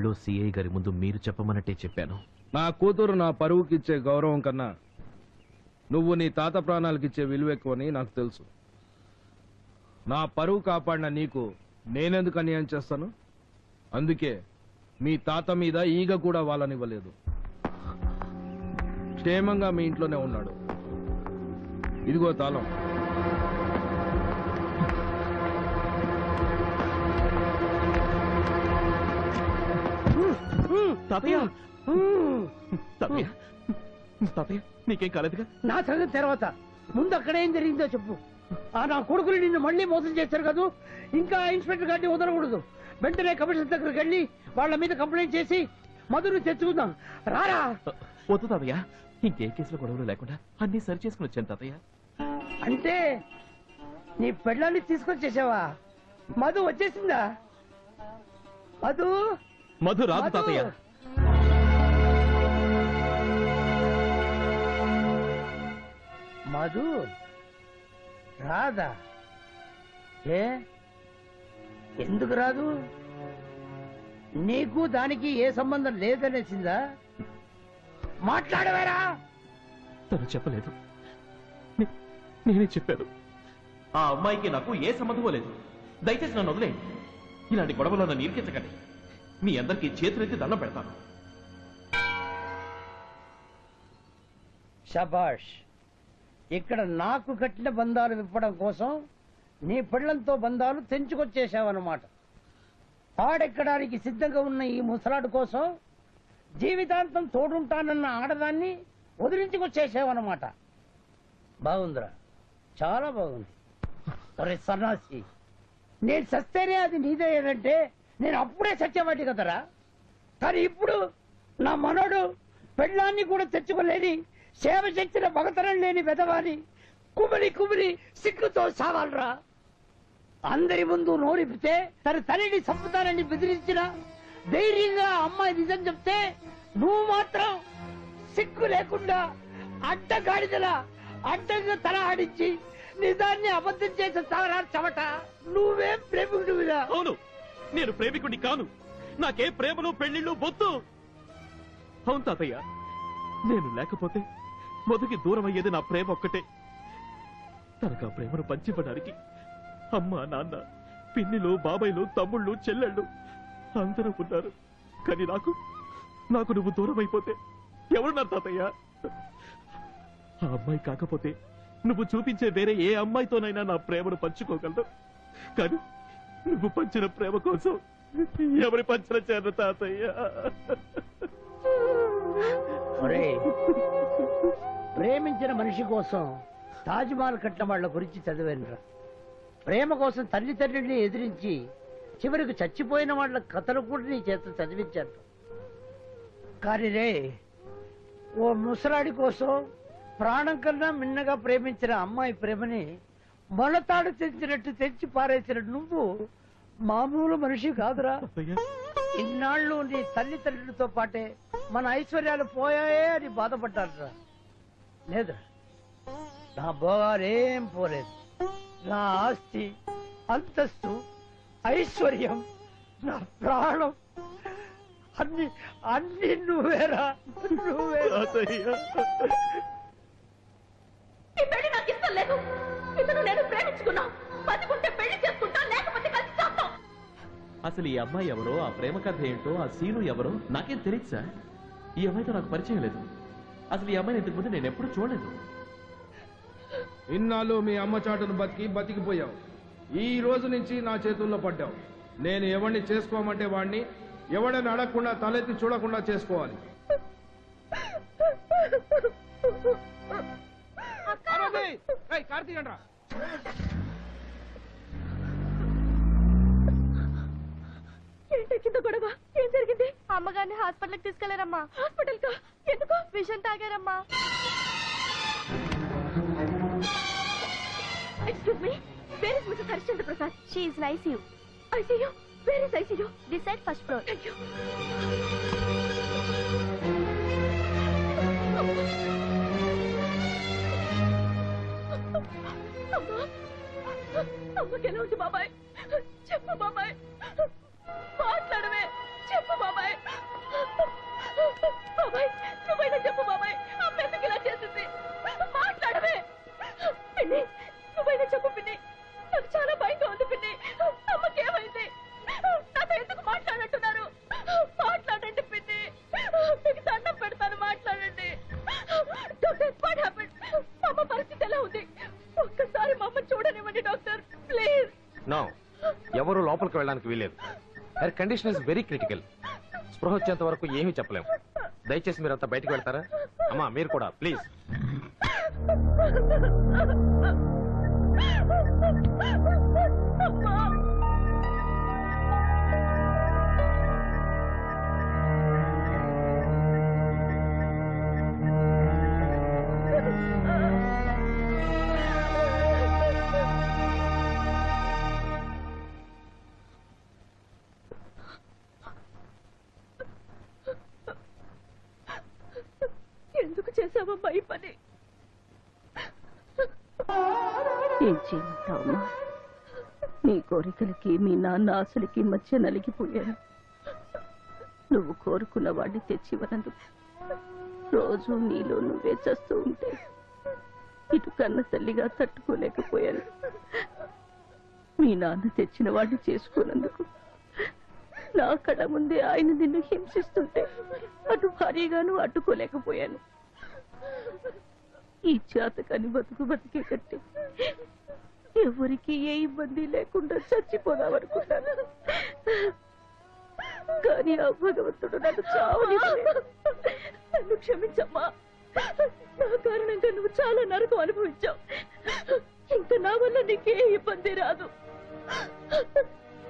కోర్టులో సిఐ గారి ముందు మీరు చెప్పమన్నట్టే చెప్పాను. నా కూతురు నా పరువుకిచ్చే గౌరవం కన్నా నువ్వు నీ తాత ప్రాణాలకిచ్చే విలువ ఎక్కువని నాకు తెలుసు. నా పరువు కాపాడిన నీకు నేనెందుకు అన్యాయం చేస్తాను? అందుకే మీ తాత మీద ఈగ కూడా వాళ్ళనివ్వలేదు. క్షేమంగా మీ ఇంట్లోనే ఉన్నాడు. ఇదిగో తాళం. తాతయ్య తాతయ్య తాతయ్య నీకేం కాలేదుగా? నా సంగతి తర్వాత ముందు అక్కడ ఏం జరిగిందో చెప్పు. నా కొడుకులు నిన్ను మళ్ళీ మోసం చేశారు కదా, ఇంకా ఇన్స్పెక్టర్ గారిని వదలకూడదు. వెంటనే కమిషనర్ దగ్గరికి వెళ్ళి వాళ్ళ మీద కంప్లైంట్ చేసి మధును తెచ్చుకుందాం. రారా. వద్దు తాతయ్య, ఇంకే కేసులో గొడవలు లేకుండా అన్ని సరి చేసుకుని వచ్చాను తాతయ్య. అంటే నీ పెళ్ళాన్ని తీసుకొచ్చేసావా? మధు వచ్చేసిందా? మధు మధు రాదు తాతయ్య. మధు రాదా? ఏ ఎందుకు రాదు? నీకు దానికి ఏ సంబంధం లేదనేసిందా? మాట్లాడవేరా? తను చెప్పలేదు, నేనే చెప్పాను. ఆ అమ్మాయికి నాకు ఏ సంబంధమో లేదు. దయచేసి నన్ను వదిలేయండి. ఇలాంటి గొడవలో నన్ను ఇరికించకండి. మీ అందరికీ చేతులెత్తి దండం పెడతాను. శబాష్. ఇక్కడ నాకు కట్టిన బంధాలు విప్పడం కోసం నీ పెళ్లంతో బంధాలు తెంచుకొచ్చేసావన్నమాట. పాడెక్కడానికి సిద్ధంగా ఉన్న ఈ ముసలాడు కోసం జీవితాంతం తోడుంటానన్న ఆడదాన్ని వదిలించుకొచ్చేసావన్నమాట. బాగుందిరా, చాలా బాగుంది. ఒరే సన్నాసి, నేను సస్తేనే అది నీదేనంటే నేను అప్పుడే సత్యవాటి కదరా. కానీ ఇప్పుడు నా మనోడు పెళ్ళాన్ని కూడా తెచ్చుకోలేని, సేవ చేసిన భగతరం లేని వెదవాని కుమిలి కుమిలి సిగ్గుతో సావాలరా. అందరి ముందు నోరిపితే తన తల్లిని చంపుతానని బెదిరించిన ధైర్యంగా అమ్మాయి నిజం చెప్తే నువ్వు మాత్రం సిగ్గు లేకుండా అడ్డగాడిదలా అడ్డంగా తల ఆడించి నిజాన్ని అబద్ధం చేసే సారా చెమట. నువ్వేం ప్రేమికుడివిరా? అవును, నేను ప్రేమికుడిని కాను. నాకే ప్రేమలు పెళ్లిళ్ళు బొత్తు. అవును తాతయ్య, నేను లేకపోతే మధుకి దూరం అయ్యేది నా ప్రేమ ఒక్కటే. తనకు ఆ ప్రేమను పంచివ్వడానికి అమ్మ, నాన్న, పిన్నిలు, బాబాయిలు, తమ్ముళ్ళు, చెల్లెళ్ళు అందరూ ఉన్నారు. కానీ నాకు నువ్వు దూరం అయిపోతే ఎవరున్నారు తాతయ్య? ఆ అమ్మాయి కాకపోతే నువ్వు చూపించే వేరే ఏ అమ్మాయితోనైనా నా ప్రేమను పంచుకోగలదు. కానీ నువ్వు పంచిన ప్రేమ కోసం ఎవరి పంచన చేరు తాతయ్య? ప్రేమించిన మనిషి కోసం తాజ్మహల్ కట్టిన వాళ్ళ గురించి చదివానురా. ప్రేమ కోసం తల్లిదండ్రుల్ని ఎదిరించి చివరికి చచ్చిపోయిన వాళ్ళ కథలు కూడా నీ చేత చదివించాను. కానీ రే, ఓ ముసలాడి కోసం ప్రాణం కన్నా మిన్నగా ప్రేమించిన అమ్మాయి ప్రేమని మొలతాడు తెంచినట్టు తెంచి పారేసిన నువ్వు మామూలు మనిషి కాదురా. ఇన్నాళ్ళు నీ తల్లిదండ్రులతో పాటే మన ఐశ్వర్యాలు పోయాయే అని బాధపడ్డారురా. లేదా, నా భోగాలేం పోలేదు. నా ఆస్తి, అంతస్తు, ఐశ్వర్యం, నా ప్రాణం అన్ని అన్ని నువ్వేరా. నువ్వే. ఈ పెళ్లి నాకు ఇష్టం లేదు. ఇతను నేను ప్రేమించుకున్నా. బతికుంటే పెళ్లి చేసుకుంటా, లేకపోతే కలిసి చేస్తాం. అసలు ఈ అమ్మాయి ఎవరో, ఆ ప్రేమ కథ ఏంటో, ఆ సీను ఎవరో నాకేం తెలియదు సార్. ఈ అమ్మాయితో నాకు పరిచయం లేదు. అసలు ఈ అమ్మాయిని ఇంతకు ముందు నేను ఎప్పుడు చూడలేదు. ఇన్నాళ్ళు మీ అమ్మ చాటును బతికిపోయావు. ఈ రోజు నుంచి నా చేతుల్లో పడ్డావు. నేను ఎవరిని చేసుకోమంటే వాడిని, ఎవడని అడగకుండా తలెత్తి చూడకుండా చేసుకోవాలి. ఏంటి గొడవ? ఏం జరిగింది? అమ్మగారిని హాస్పిటల్కి తీసుకెళ్లారమ్మా. హాస్పిటల్ కా? ఎందుకు? విషం తాగారమ్మా. Excuse me, where is Mrs. Harishchandra Prasad? She is in ICU. ICU? Where is ICU? This side, first floor. Thank you. అమ్మకెలా ఉంది బాబాయ్? చెప్పు బాబాయ్, మాట్లాడవే. చెప్పు బాబాయ్. ఎవరు లోపలికి వెళ్ళడానికి వీలేదు. Air condition is very critical. స్పృహ వచ్చేంత వరకు ఏమీ చెప్పలేము. దయచేసి మీరంతా బయటికి వెళ్తారా? అమ్మా మీరు కూడా ప్లీజ్. ఎందుకు చేసావమ్మా ఈ పని? ఏం చేయమంటావమ్మా? నీ కోరికలకి మీ నాన్న ఆశలకి మధ్య నలిగిపోయాను. నువ్వు కోరుకున్న వాడిని తెచ్చివనందుకు రోజు నీలో నువ్వే చేస్తూ ఉంటే ఇటు కన్న తల్లిగా తట్టుకోలేకపోయాను. మీ నాన్న తెచ్చిన వాడిని చేసుకున్నందుకు నా కళ్ళ ముందే ఆయన నిన్ను హింసిస్తుంటే అటు భారీగాను అడ్డుకోలేకపోయాను. ఈ చేతకాని బతికే కట్టి ఎవరికి ఏ ఇబ్బంది లేకుండా చచ్చిపోదామనుకున్నాను. కానీ ఆ భగవంతుడు నన్ను చావనివ్వలేదు. నన్ను క్షమించమ్మా. నా కారణంగా నువ్వు చాలా నరకం అనుభవించావు. ఇంకా నా వల్ల నీకే ఇబ్బంది రాదు.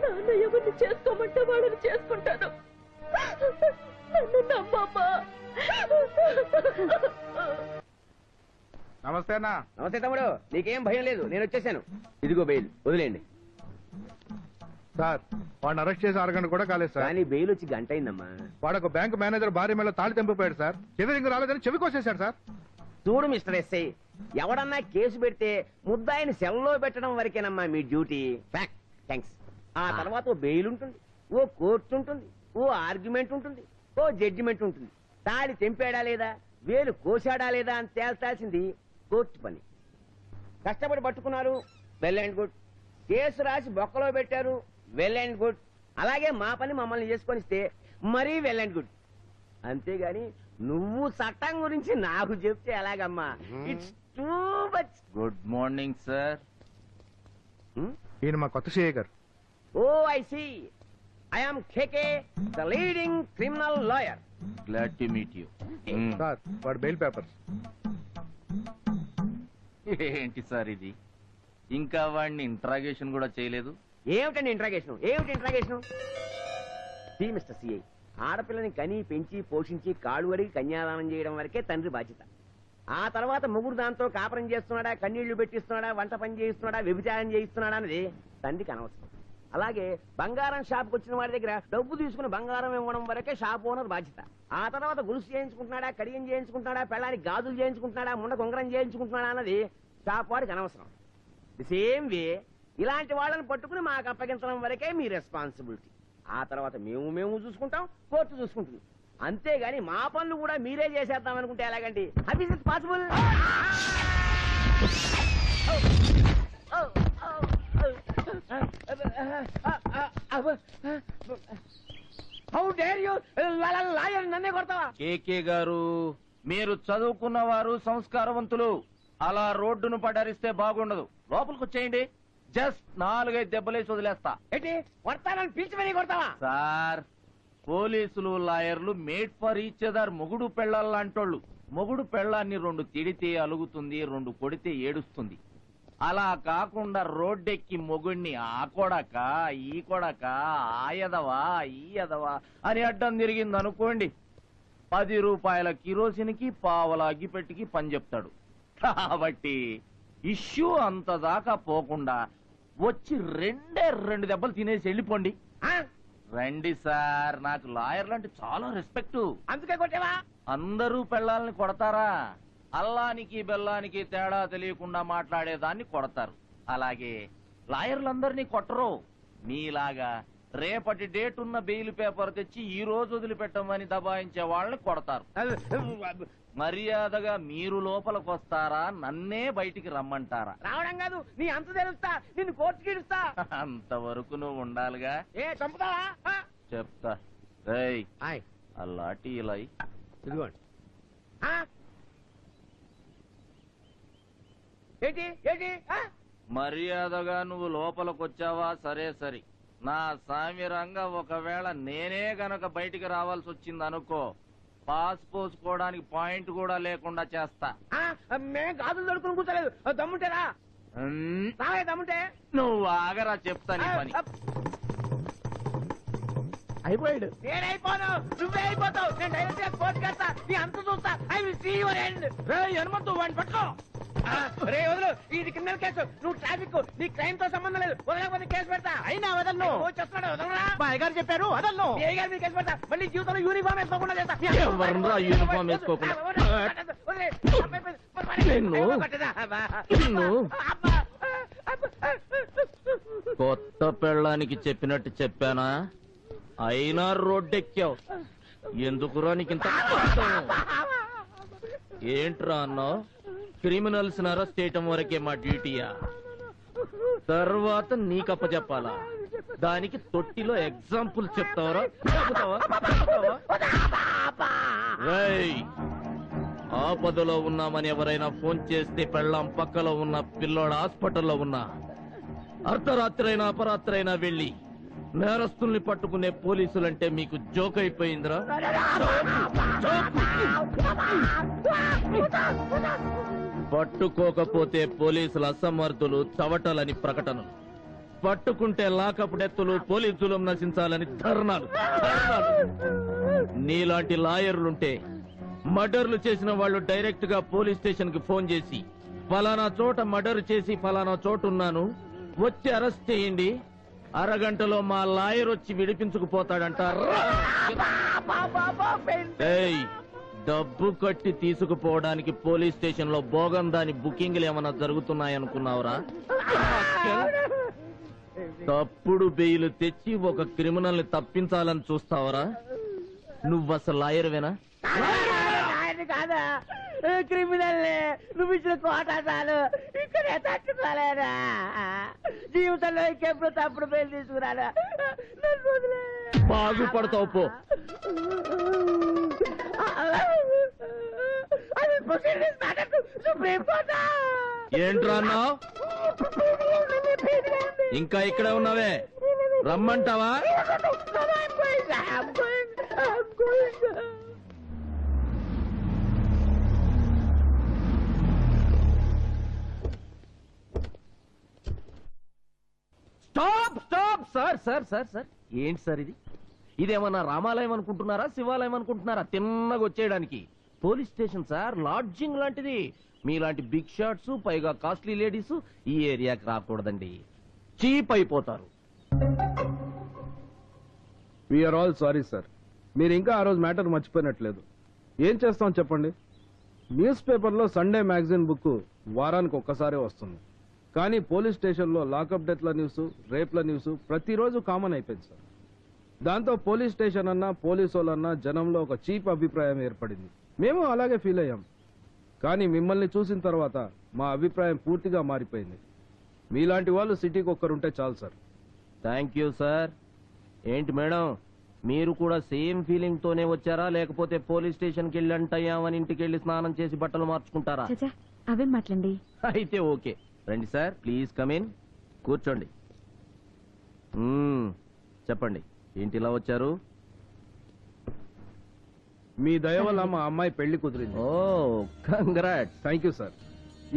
నాన్న ఎవరిని చేసుకోమంటే వాళ్ళని చేసుకుంటాను. నన్ను నమ్మమ్మా. నమస్తే అన్న. నమస్తే తమ్ముడు, నీకేం భయం లేదు, నేను వచ్చేసాను. ఇదిగో బెయిల్, వదిలేండి. సార్ వాడిని అరెస్ట్ చేసి 6 గంటలు కూడా కాలేదు సార్. కానీ బెయిల్ వచ్చి గంట అయిందమ్మా. వాడు ఒక బ్యాంక్ మేనేజర్ భార్య మీద తాళి తెంపిపోయాడు సార్. చెవి రింగు రాలేదని చెవి కోసేశాడు సార్. చూడు మిస్టర్ ఎస్ఐ, ఎవడన్నా కేసు పెడితే ముద్దాయిని సెల్లో పెట్టడం వరకేనమ్మా మీ డ్యూటీ. థ్యాంక్స్. ఆ తర్వాత ఓ బెయిల్ ఉంటుంది, ఓ కోర్టు ఉంటుంది, ఓ ఆర్గ్యుమెంట్ ఉంటుంది, ఓ జడ్జిమెంట్ ఉంటుంది. తాళి తెంపాడా లేదా, వేలు కోసాడా లేదా అని తేల్చాల్సింది కోర్టు పని. కష్టపడి పట్టుకున్నారు, వెల్ అండ్ గుడ్. కేసు రాసి బొక్కలో పెట్టారు, వెల్ అండ్ గుడ్. అలాగే మా పని మమ్మల్ని చేసుకొని ఇస్తే మరీ వెల్ అండ్ గుడ్. అంతేగాని నువ్వు చట్టం గురించి నాకు చెప్తే ఎలాగమ్మా? It's too much. Good morning sir. ఈయన మా కొత్త సిఐ గారు. ఓ I see. I am KK, the leading criminal lawyer. Glad to meet you. Sir వాడు బెయిల్ పేపర్స్. ఏంటి సార్ ఇది? ఇంకా వాడిని ఇంట్రాగేషన్ కూడా చేయలేదు. ఏమిటండి ఇంట్రాగేషన్? ఏమిటి ఇంట్రాగేషన్? మిస్టర్ సిఐ, ఆడపిల్లని కని పెంచి పోషించి కాళ్ళు అడిగి కన్యాదానం చేయడం వరకే తండ్రి బాధ్యత. ఆ తర్వాత ముగ్గురు దాంతో కాపురం చేస్తున్నాడా, కన్నీళ్లు పెట్టిస్తున్నాడా, వంట పని చేయిస్తున్నాడా, వ్యభిచారం చేయిస్తున్నాడా అనేది తండ్రికి అనవసరం. అలాగే బంగారం షాప్కి వచ్చిన వాడి దగ్గర డబ్బు తీసుకుని బంగారం ఇవ్వడం వరకే షాప్ ఓనర్ బాధ్యత. ఆ తర్వాత గొలుసు చేయించుకుంటున్నాడా, కడియం చేయించుకుంటున్నాడా, పెళ్ళానికి గాజులు చేయించుకుంటున్నాడా, ముండ కొంగరం చేయించుకుంటున్నాడా అన్నది షాప్ వాడికి అనవసరం. ది సేమ్ వే ఇలాంటి వాళ్ళని పట్టుకుని మాకు అప్పగించడం వరకే మీ రెస్పాన్సిబిలిటీ. ఆ తర్వాత మేము చూసుకుంటాం, కోర్టు చూసుకుంటుంది. అంతేగాని మా పనులు కూడా మీరే చేసేద్దాం అనుకుంటే ఎలాగండి? How is it possible? How dare you lawyer, నన్నే కొడతావా? కేకే గారు, మీరు చదువుకున్నవారు, సంస్కారవంతులు. అలా రోడ్డును పడరిస్తే బాగుండదు. లోపలికి వచ్చేయండి. జస్ట్ 4-5 దెబ్బలేసి వదిలేస్తా. ఏంటి కొడతానని పిలిచి మరీ కొడతావా? సార్, పోలీసులు, లాయర్లు మేడ్ ఫర్ ఈచ్ అదర్. మొగుడు పెళ్ళాలంటోళ్ళు. మొగుడు పెళ్ళాన్ని 2 తిడితే అలుగుతుంది, 2 కొడితే ఏడుస్తుంది. అలా కాకుండా రోడ్డెక్కి మొగుడిని ఆ కొడక, ఈ కొడక, ఆ ఎదవా, ఈ ఎదవా అని అడ్డం తిరిగింది అనుకోండి, 10 రూపాయల కిరోసిన్కి పావల అగ్గిపెట్టికి పని చెప్తాడు. కాబట్టి ఇష్యూ అంత దాకా పోకుండా వచ్చి 2 దెబ్బలు తినేసి వెళ్ళిపోండి. రండి సార్, నాకు లాయర్లు అంటే చాలా రెస్పెక్ట్. అందుకే కొట్టేవా? అందరూ పెళ్ళాలని కొడతారా? అల్లానికి బెల్లానికి తేడా తెలియకుండా మాట్లాడేదాన్ని కొడతారు. అలాగే లాయర్లందరినీ కొట్టరు. మీలాగా రేపటి డేట్ ఉన్న బెయిల్ పేపర్ తెచ్చి ఈ రోజు వదిలిపెట్టమని దబాయించే వాళ్ళని కొడతారు. మర్యాదగా మీరు లోపలికి వస్తారా, నన్నే బయటికి రమ్మంటారా? రావడం కాదు, నీ అంత తెలుస్తా, నిన్ను కోర్టుకి ఇడుస్తా. అంతవరకు నువ్వు ఉండాలిగా. ఏ చంపుతావా? చెప్తా. రేయ్, ఆ లాఠీ ఇలా ఇయ్యి. ఇదిగోండి. ఏంటి ఏంటి? మర్యాదగా నువ్వు లోపలికి వచ్చావా? సరే సరే. నా సామిరంగా ఒకవేళ నేనే గనక బయటికి రావాల్సి వచ్చింది అనుకో, పాస్ పోసుకోవడానికి పాయింట్ కూడా లేకుండా చేస్తా. మేం గాజులు దొడుకుని కూర్చోలేదు. దమ్ముంటేరా దమ్ముంటే నువ్వు ఆగరా, చెప్తా నీ పని. అయిపోయాడు. నేనైపోను, నువ్వే అయిపోతావు. నేను డైరెక్ట్ గా కోర్టుకి వెళ్తా, నీ అంత చూస్తా. I will see your end. Hanumanthu వాడిని పట్టుకో. రే వదులు, ఇది క్రిమినల్ కేసు. నువ్వు ట్రాఫిక్, నీ క్రైమ్ తో సంబంధం లేదు. వదలకపోతే కేసు పెడతా. అయినా వదలను. చేస్తున్నాడు, వదలరా. మా అయ్యగారు చెప్పారు వదలను. మీ అయ్యగారి మీద కేసు పెడతా. మళ్ళీ జీవితంలో యూనిఫామ్ వేసుకోకుండా చేస్తా. ఎవర్రా యూనిఫామ్ వేసుకోకుండా? కొత్త పెళ్ళానికి చెప్పినట్టు చెప్పానా? అయినా రోడ్డెక్కావు. ఎందుకురా నీకింత ఏంట్రా అన్నావు? క్రిమినల్స్ అరెస్ట్ చేయటం వరకే మా డ్యూటీయా? తర్వాత నీకప్ప చెప్పాలా? దానికి తొట్టిలో ఎగ్జాంపుల్ చెప్తావరా? ఆపదలో ఉన్నామని ఎవరైనా ఫోన్ చేస్తే పెళ్ళాం పక్కలో ఉన్న పిల్లోడ హాస్పిటల్లో ఉన్నా, అర్ధరాత్రి అయినా అపరాత్రి అయినా వెళ్ళి నేరస్తుల్ని పట్టుకునే పోలీసులంటే మీకు జోక్ అయిపోయిందిరా? పట్టుకోకపోతే పోలీసుల అసమర్థులు, చవటలని ప్రకటనలు, పట్టుకుంటే లాకప్ డెత్తులు, పోలీసులు నశించాలని ధర్నాలు. నీలాంటి లాయర్లుంటే మర్డర్లు చేసిన వాళ్ళు డైరెక్ట్ గా పోలీస్ స్టేషన్ కి ఫోన్ చేసి, ఫలానా చోట మర్డర్ చేసి ఫలానా చోట ఉన్నాను, వచ్చి అరెస్ట్ చేయండి, అరగంటలో మా లాయర్ వచ్చి విడిపించుకుపోతాడంటారా? డబ్బు కట్టి తీసుకుపోవడానికి పోలీస్ స్టేషన్ లో బోగందాని బుకింగ్లు ఏమన్నా జరుగుతున్నాయనుకున్నావురా? తప్పుడు బెయిలు తెచ్చి ఒక క్రిమినల్ ని తప్పించాలని చూస్తావరా? నువ్వసలు లాయర్వేనా? కాదా, క్రిమినల్. నువ్వు ఇచ్చిన కోట చాలు, ఇక్కడే తట్టుకోలేరా. జీవితంలో ఇంకెప్పుడు తప్పుడు బయలు తీసుకురాడా. బాగుపడతావు పో. ఏంట్రా అన్నావు? ఇంకా ఇక్కడే ఉన్నావే, రమ్మంటావా? Stop stop sir sir sir sir ఏంటి సార్ ఇది? ఇదేమన్నా రామాలయం అనుకుంటున్నారా, శివాలయం అనుకుంటున్నారా తిన్నగా వచ్చేయడానికి? పోలీస్ స్టేషన్ సార్, లాడ్జింగ్ లాంటిది. మీలాంటి బిగ్ షాట్స్, పైగా కాస్ట్లీ లేడీస్ ఈ ఏరియాకి రాకూడదండి, చీప్ అయిపోతారు. We're all sorry sir. మీరు ఇంకా ఆ రోజు మ్యాటర్ మర్చిపోయినట్లేదు. ఏం చేస్తాం చెప్పండి? న్యూస్ పేపర్లో సండే మ్యాగజైన్ బుక్ వారానికి ఒక్కసారే వస్తుంది. కానీ పోలీస్ స్టేషన్లో లాకప్ డెత్ల న్యూస్, రేప్ల న్యూస్ ప్రతిరోజు కామన్ అయిపోయింది సార్. దాంతో పోలీస్ స్టేషన్ అన్నా, పోలీసు వాళ్ళన్నా జనంలో ఒక చీప్ అభిప్రాయం ఏర్పడింది. మేము అలాగే ఫీల్ అయ్యాం. కానీ మిమ్మల్ని చూసిన తర్వాత మా అభిప్రాయం పూర్తిగా మారిపోయింది. మీలాంటి వాళ్ళు సిటీకి ఒక్కరుంటే చాలు సార్. Thank you sir. ఏంటి మేడం, మీరు కూడా సేమ్ ఫీలింగ్ తోనే వచ్చారా, లేకపోతే పోలీస్ స్టేషన్కి వెళ్ళి అంటయ్యామని ఇంటికి వెళ్ళి స్నానం చేసి బట్టలు మార్చుకుంటారా? అవేం మాట్లాడండి. అయితే ఓకే, రండి సార్, ప్లీజ్ కమ్ ఇన్, కూర్చోండి. చెప్పండి, ఏంటి ఇలా వచ్చారు? మీ దయ వల్ల మా అమ్మాయి పెళ్లి కుదిరింది. ఓ కంగ్రాట్స్. Thank you sir.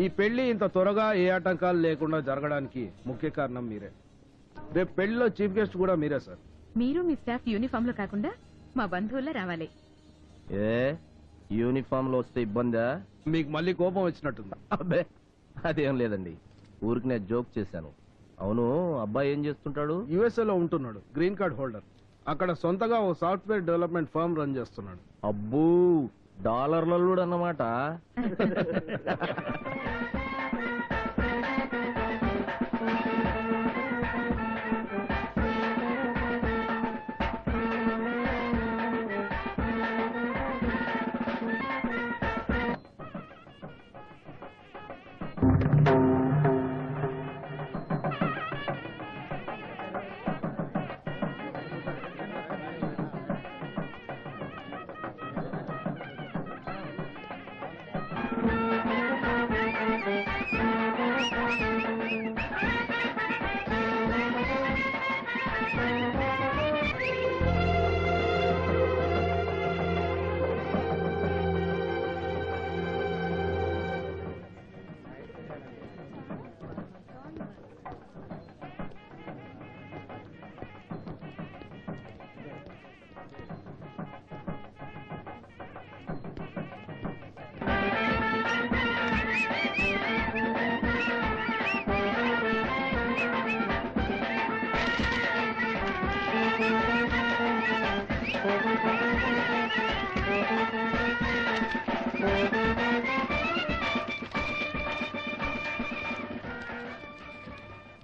ఈ పెళ్లి ఇంత త్వరగా ఏ ఆటంకాలు లేకుండా జరగడానికి ముఖ్య కారణం మీరే. రేపు పెళ్లిలో చీఫ్ గెస్ట్ కూడా మీరే సార్. మీరు మీ స్టాఫ్ యూనిఫామ్ లో కాకుండా మా బంధువుల్లో రావాలి. ఏ యూనిఫామ్ లో వస్తే ఇబ్బందా? మీకు మళ్ళీ కోపం వచ్చినట్టుంది. అబ్బే అదేం లేదండి, ఊరికి నేను జోక్ చేశాను. అవును, అబ్బాయి ఏం చేస్తుంటాడు? యుఎస్ఏ లో ఉంటున్నాడు, గ్రీన్ కార్డ్ హోల్డర్. అక్కడ సొంతగా ఓ సాఫ్ట్వేర్ డెవలప్మెంట్ ఫర్మ్ రన్ చేస్తున్నాడు. అబ్బూ, డాలర్లలో అన్నమాట.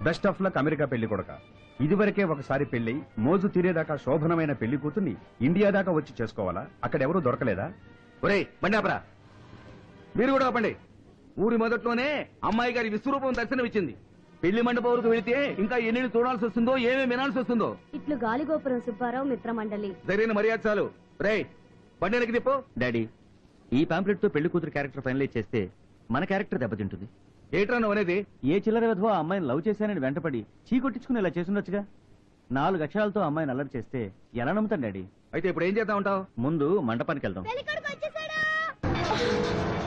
బెస్ట్ ఆఫ్ లక్ అమెరికా పెళ్లి కొడక. ఇదివరకే ఒకసారి పెళ్లి మోజు తీరేదాకా శోభనమైన పెళ్లి కూతుర్ని ఇండియా దాకా వచ్చి చేసుకోవాలా? అక్కడెవరూ దొరకలేదా? ఒరేయ్ బండాపరా, మీరు కూడా ఆపండి. ఊరి మొదట్లోనే అమ్మాయి గారి విశ్వరూపం దర్శనమిచ్చింది. పెళ్లి మండపం వెళితే ఇంకా ఎన్ని చూడాల్సి వస్తుందో, ఏమేమి వినాల్సి వస్తుందో. ఇట్లు గాలిగోపురం సుబ్బారావు మిత్ర మండలి. జరిగిన మర్యాద చాలు. రేయ్ బండికి తిప్పు. డాడీ, ఈ పాంప్లెట్ తో పెళ్లి కూతురు క్యారెక్టర్ ఫైనలైజ్ చేస్తే మన క్యారెక్టర్ దెబ్బతింటుంది. ఏట్రా నువ్వు అనేది? ఏ చిల్లర విధవ అమ్మాయిని లవ్ చేశానని వెంటపడి చీకొట్టించుకుని ఇలా చేసుండొచ్చుగా. 4 అక్షరాలతో అమ్మాయిని అల్లరి చేస్తే ఎలా నమ్ముతాను డాడీ? అయితే ఇప్పుడు ఏం చేద్దాం ఉంటావు? ముందు మండపానికి వెళ్దాం.